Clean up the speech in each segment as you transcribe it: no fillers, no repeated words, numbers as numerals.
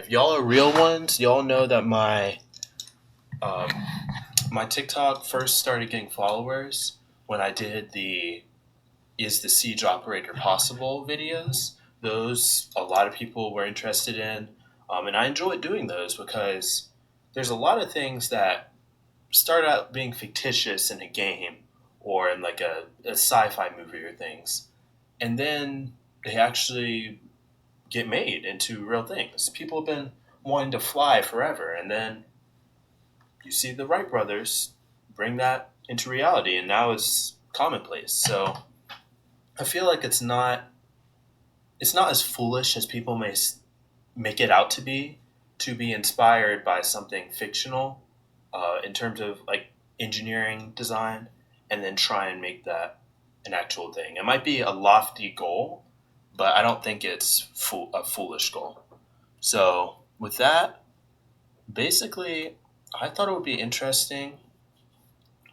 if y'all are real ones, y'all know that um, my TikTok first started getting followers when I did the "Is the siege operator possible" videos. Those a lot of people were interested in, and I enjoyed doing those because there's a lot of things that start out being fictitious in a game or in like a sci-fi movie or things, and then they actually get made into real things. People have been wanting to fly forever, and then you see the Wright brothers bring that into reality, and now it's commonplace. So I feel like it's not as foolish as people may make it out to be inspired by something fictional in terms of like engineering design, and then try and make that an actual thing. It might be a lofty goal, but I don't think it's a foolish goal. So with that, basically, I thought it would be interesting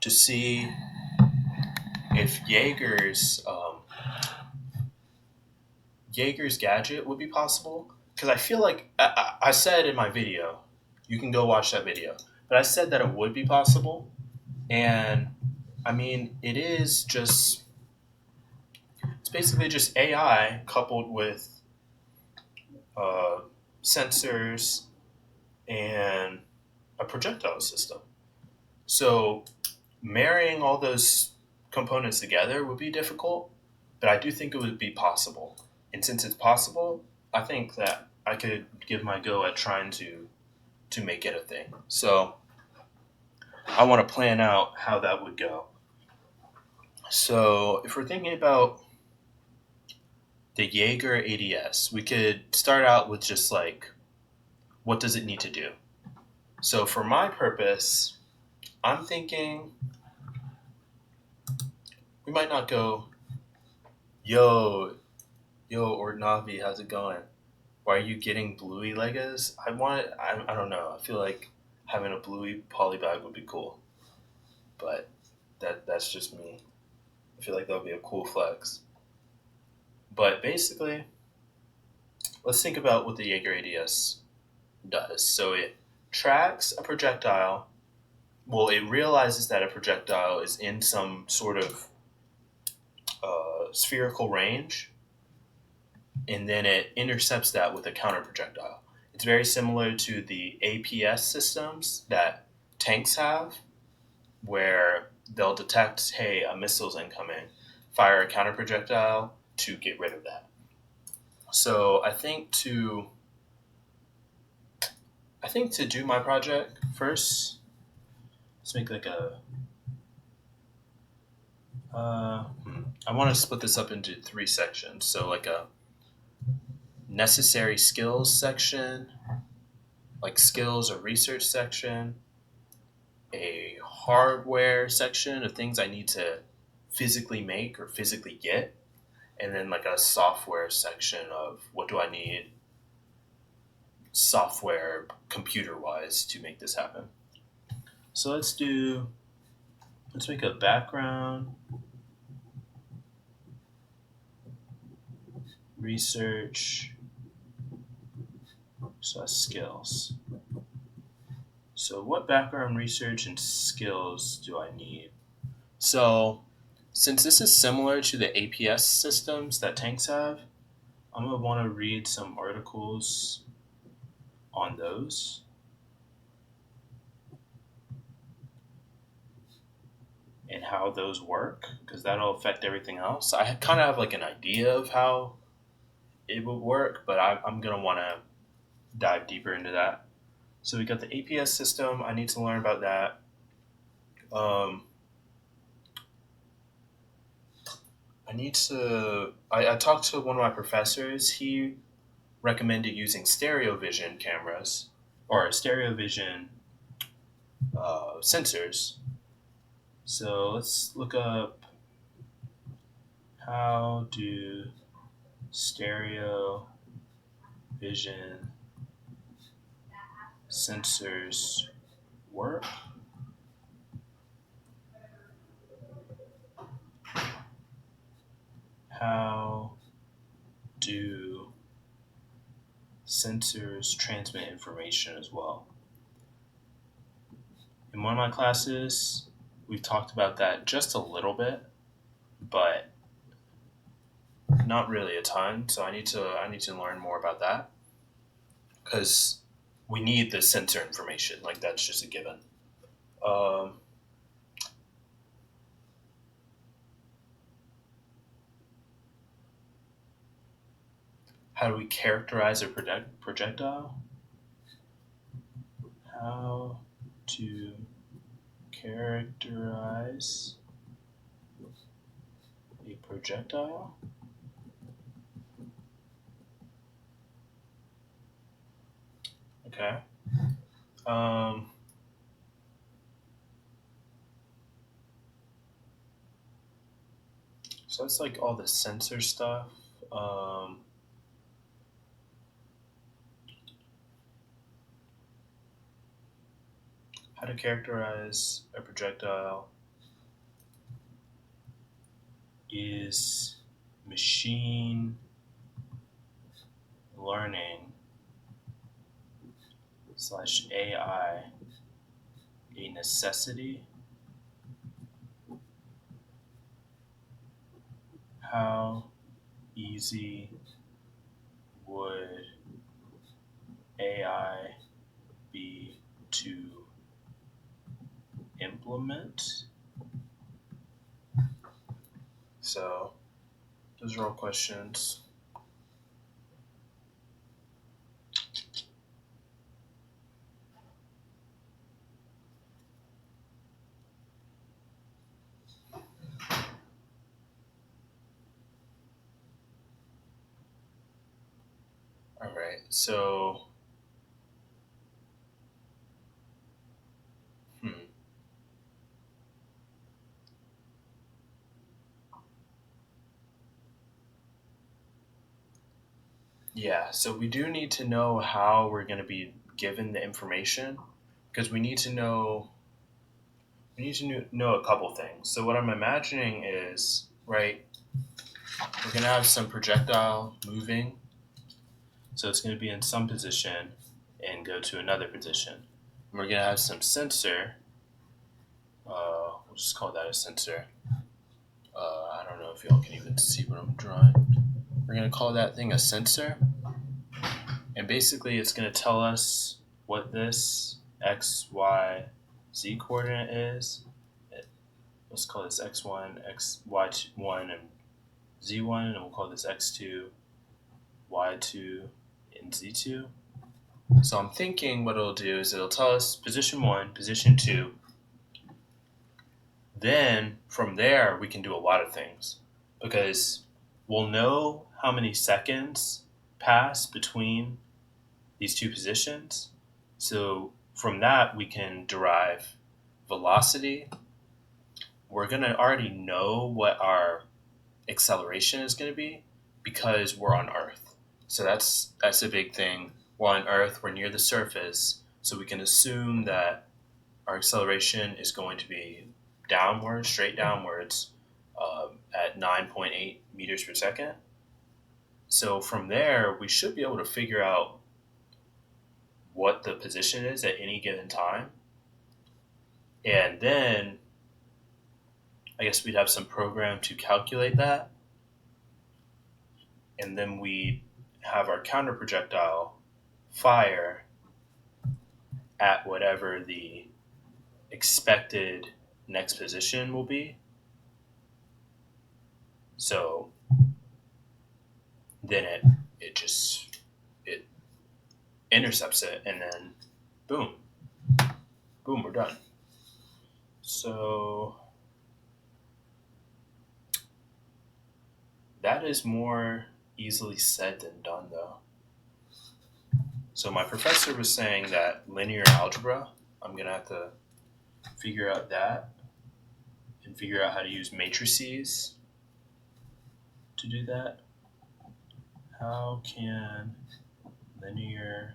to see if Jaeger's gadget would be possible. Because I feel like I said in my video, you can go watch that video, but I said that it would be possible, and I mean it's basically just AI coupled with uh, sensors and a projectile system. So marrying all those components together would be difficult, but I do think it would be possible. And since it's possible, I think that I could give my go at trying to make it a thing. So I want to plan out how that would go. So if we're thinking about the Jaeger ADS, we could start out with just like what does it need to do? So for my purpose, I'm thinking we might not go, yo, Ordinavi, how's it going? Why are you getting bluey Legos? I don't know. I feel like having a bluey polybag would be cool. But that's just me. I feel like that would be a cool flex. But basically, let's think about what the Jaeger ADS does. So it tracks a projectile. Well, it realizes that a projectile is in some sort of spherical range, and then it intercepts that with a counter projectile. It's very similar to the APS systems that tanks have, where they'll detect, hey, a missile's incoming, fire a counter projectile to get rid of that. So I think to do my project first, let's make like I want to split this up into three sections. So like a necessary skills section, like skills or research section, a hardware section of things I need to physically make or physically get, and then like a software section of what do I need software computer wise to make this happen. So let's make a background, research, so that's skills. So what background research and skills do I need? So since this is similar to the APS systems that tanks have, I'm going to want to read some articles on those. And how those work, because that'll affect everything else. I kind of have like an idea of how it would work, but I'm going to want to dive deeper into that. So we got the APS system. I need to learn about that. I talked to one of my professors. He recommended using stereo vision cameras or stereo vision sensors. So let's look up how do stereo vision sensors work. How do sensors transmit information as well. In one of my classes, we've talked about that just a little bit, but not really a ton. So I need to learn more about that because we need the sensor information. Like that's just a given. Um, how do we characterize a projectile? How to characterize a projectile? Okay. So that's like all the sensor stuff. How to characterize a projectile is machine learning / AI a necessity? How easy would AI be to implement? So those are all questions. All right, so yeah, so we do need to know how we're going to be given the information because we need to know a couple things. So what I'm imagining is, right, we're going to have some projectile moving. So it's going to be in some position and go to another position. And we're going to have some sensor. We'll just call that a sensor. I don't know if y'all can even see what I'm drawing. We're going to call that thing a sensor. And basically it's going to tell us what this X, Y, Z coordinate is. Let's call this X1, Y1, and Z1, and we'll call this X2, Y2, and Z2. So I'm thinking what it'll do is it'll tell us position 1, position 2. Then from there, we can do a lot of things because we'll know how many seconds pass between these two positions. So from that, we can derive velocity. We're going to already know what our acceleration is going to be because we're on Earth. So that's a big thing. We're on Earth, we're near the surface, so we can assume that our acceleration is going to be downwards, straight downwards, at 9.8 meters per second. So from there, we should be able to figure out what the position is at any given time. And then I guess we'd have some program to calculate that. And then we have our counter projectile fire at whatever the expected next position will be. So then it intercepts it, and then boom, we're done. So that is more easily said than done, though. So my professor was saying that linear algebra, I'm gonna have to figure out that and figure out how to use matrices to do that. How can linear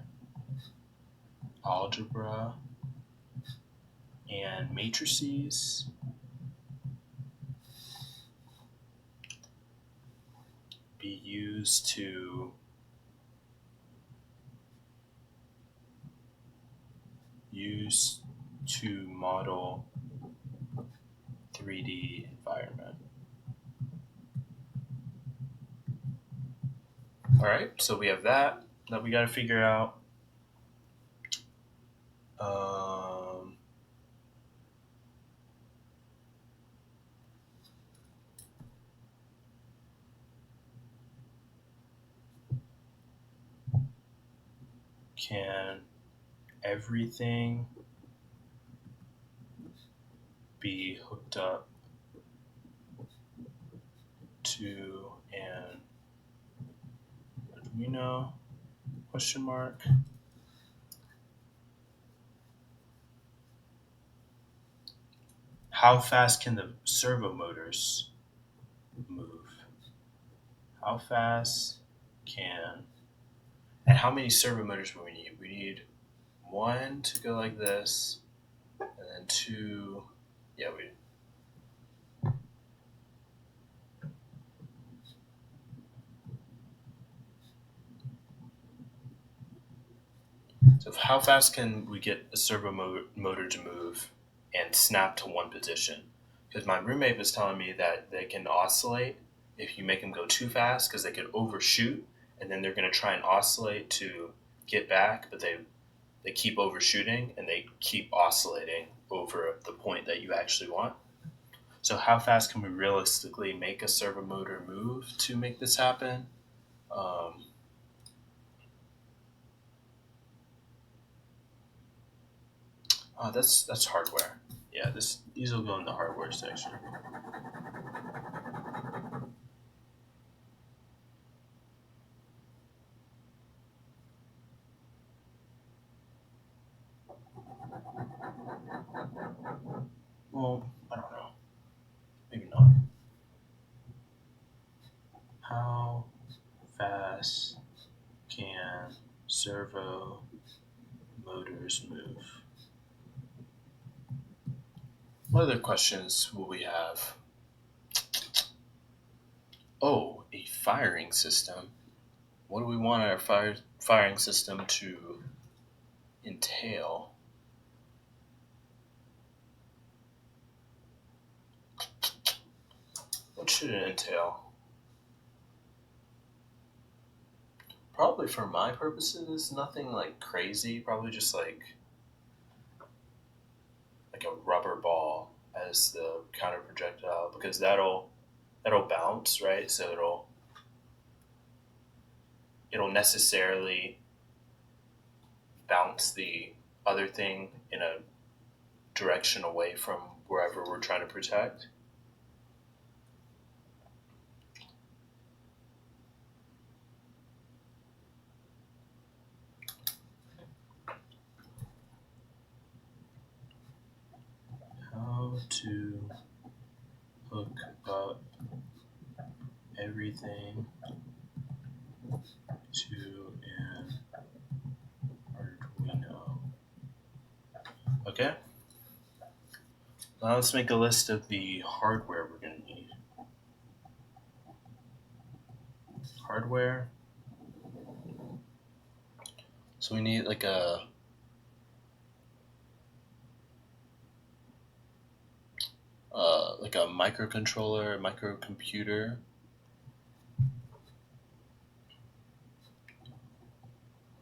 algebra and matrices be used to Use to model 3D environment. All right, so we have that we got to figure out. Can everything be hooked up to an Arduino? Question mark. How fast can the servo motors move? How fast can and how many servo motors do we need? We need one to go like this, and then two. Yeah, we. So how fast can we get a servo motor to move and snap to one position? Because my roommate was telling me that they can oscillate if you make them go too fast, because they could overshoot, and then they're going to try and oscillate to get back, but they keep overshooting and they keep oscillating over the point that you actually want. So how fast can we realistically make a servo motor move to make this happen? That's hardware. Yeah, these will go in the hardware section. Well, I don't know. Maybe not. How fast can servo motors move? What other questions will we have? Oh, a firing system. What do we want our firing system to entail? What should it entail? Probably for my purposes, nothing like crazy. Probably just like a rubber ball as the counter projectile, because that'll bounce, right? So it'll necessarily bounce the other thing in a direction away from wherever we're trying to protect. How to hook up everything to an Arduino. Okay. Now let's make a list of the hardware we're going to need. Hardware. So we need like a microcontroller, microcomputer.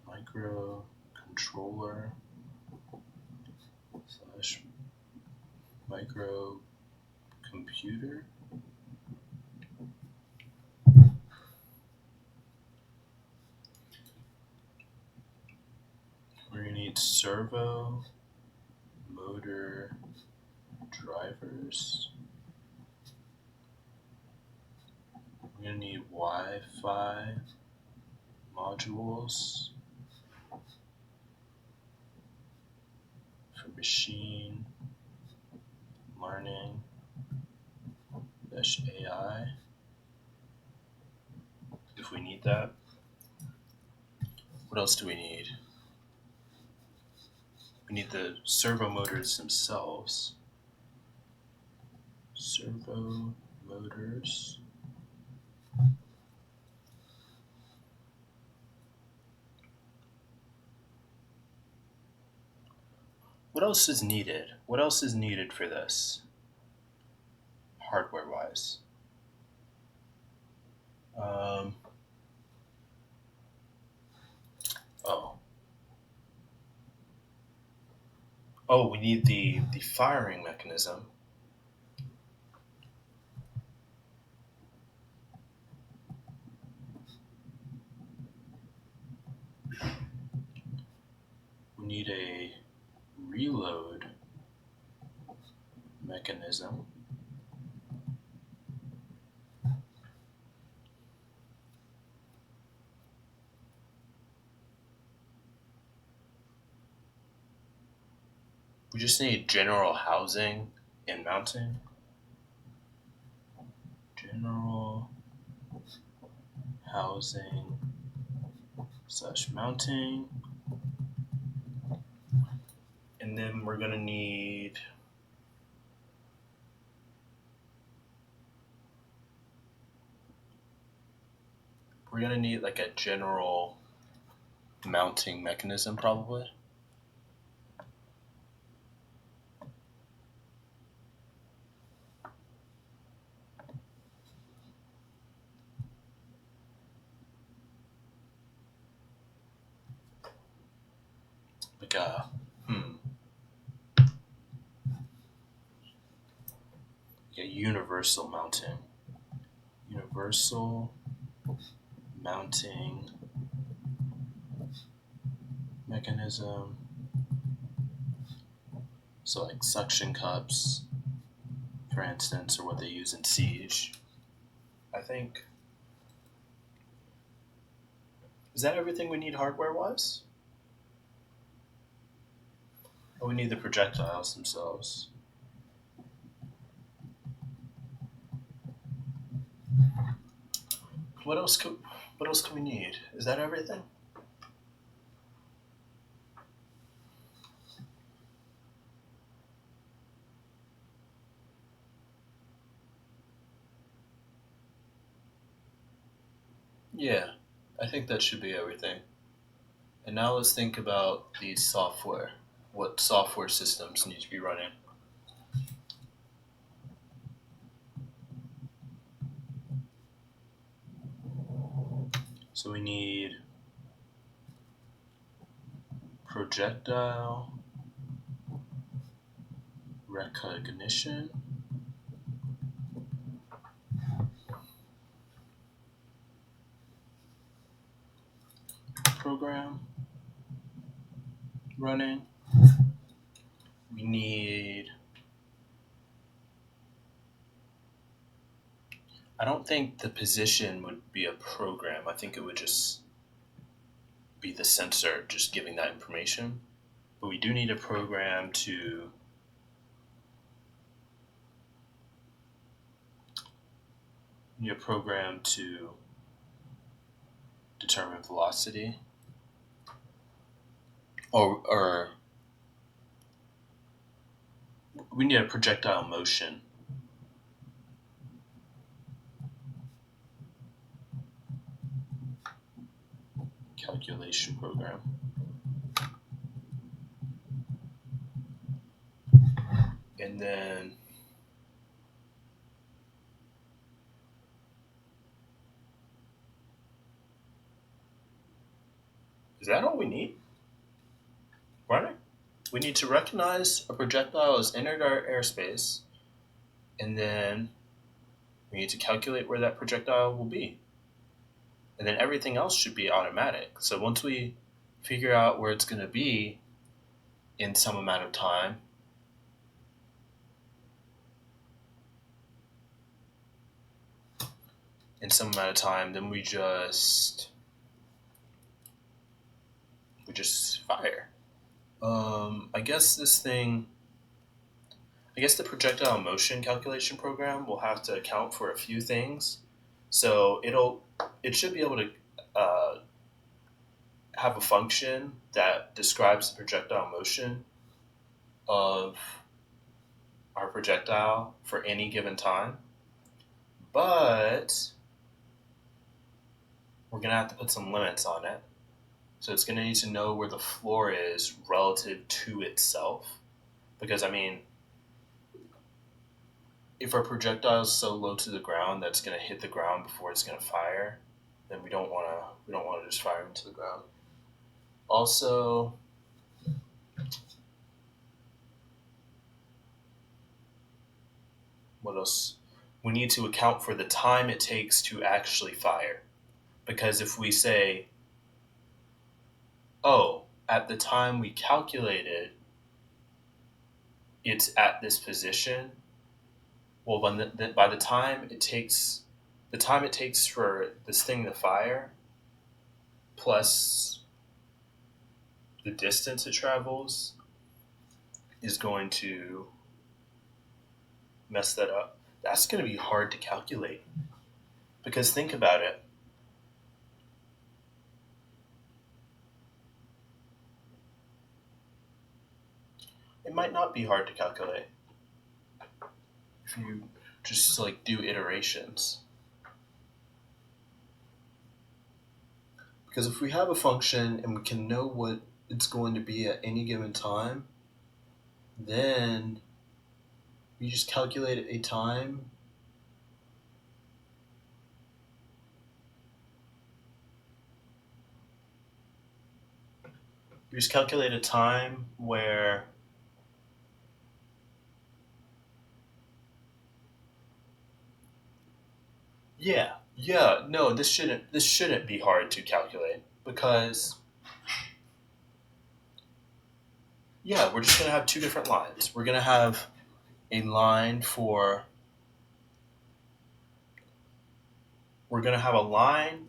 Microcontroller slash microcomputer. We're going to need servo motor drivers. We're going to need Wi-Fi modules for machine learning AI, if we need that. What else do we need? We need the servo motors themselves. Servo motors. what else is needed? What else is needed for this, hardware wise? Um, oh, we need the firing mechanism. We need a reload mechanism. We just need general housing and mounting. General housing slash mounting. And then we're gonna need like a general mounting mechanism probably. Like a universal mounting. Universal mounting mechanism. So like suction cups, for instance, or what they use in Siege. I think. Is that everything we need hardware wise? Or we need the projectiles themselves? What else could we need? Is that everything? Yeah, I think that should be everything. And now let's think about the software. What software systems need to be running? So we need projectile recognition, program running. We need. I don't think the position would be a program. I think it would just be the sensor just giving that information. But we do need a program to determine velocity, or we need a projectile motion calculation program. And then is that all we need? Right? We need to recognize a projectile has entered our airspace, and then we need to calculate where that projectile will be. And then everything else should be automatic. So once we figure out where it's going to be in some amount of time, then we just fire. I guess the projectile motion calculation program will have to account for a few things. So it should be able to have a function that describes the projectile motion of our projectile for any given time. But we're going to have to put some limits on it. So it's going to need to know where the floor is relative to itself. Because I mean, if our projectile is so low to the ground that's going to hit the ground before it's going to fire, then we don't want to just fire into the ground. Also, what else? We need to account for the time it takes to actually fire. Because if we say, oh, at the time we calculated, it's at this position, well, by the time it takes for this thing to fire, plus the distance it travels, is going to mess that up. That's going to be hard to calculate. Because think about it. It might not be hard to calculate if you just like do iterations. Because if we have a function and we can know what it's going to be at any given time, then we just calculate a time. We just calculate a time where no, this shouldn't be hard to calculate because we're just gonna have two different lines. We're gonna have a line for we're gonna have a line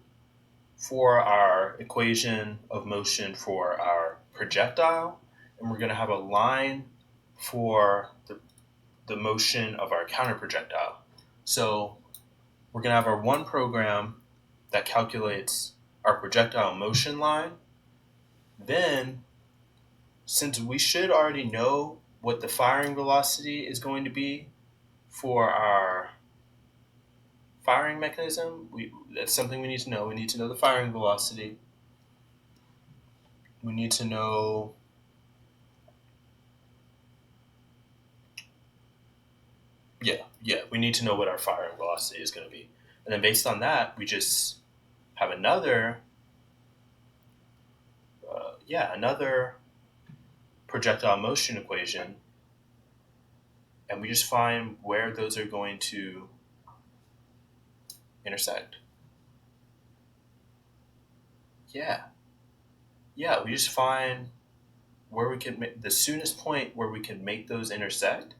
for our equation of motion for our projectile, and we're gonna have a line for the motion of our counter projectile. So we're going to have our one program that calculates our projectile motion line. Then, since we should already know what the firing velocity is going to be for our firing mechanism, that's something we need to know. We need to know the firing velocity. We need to know we need to know what our firing velocity is going to be. And then based on that, we just have another projectile motion equation, and we just find where those are going to intersect. We just find where we can make the soonest point where we can make those intersect,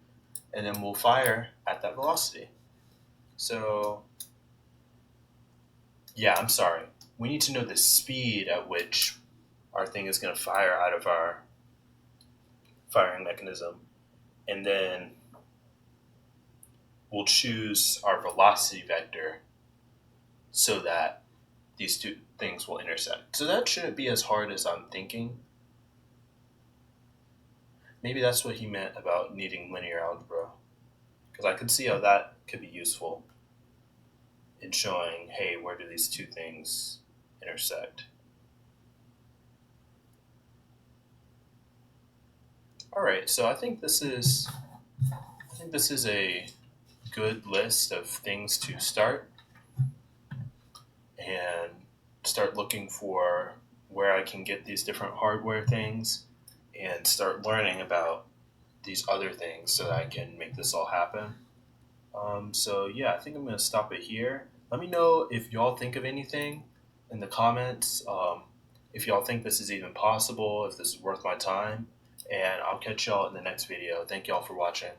and then we'll fire at that velocity. So, I'm sorry. We need to know the speed at which our thing is going to fire out of our firing mechanism, and then we'll choose our velocity vector so that these two things will intersect. So that shouldn't be as hard as I'm thinking. Maybe that's what he meant about needing linear algebra, because I could see how that could be useful in showing, hey, where do these two things intersect? All right, so I think this is a good list of things to start and start looking for where I can get these different hardware things and start learning about these other things so that I can make this all happen. I think I'm going to stop it here. Let me know if y'all think of anything in the comments, if y'all think this is even possible, if this is worth my time, and I'll catch y'all in the next video. Thank y'all for watching.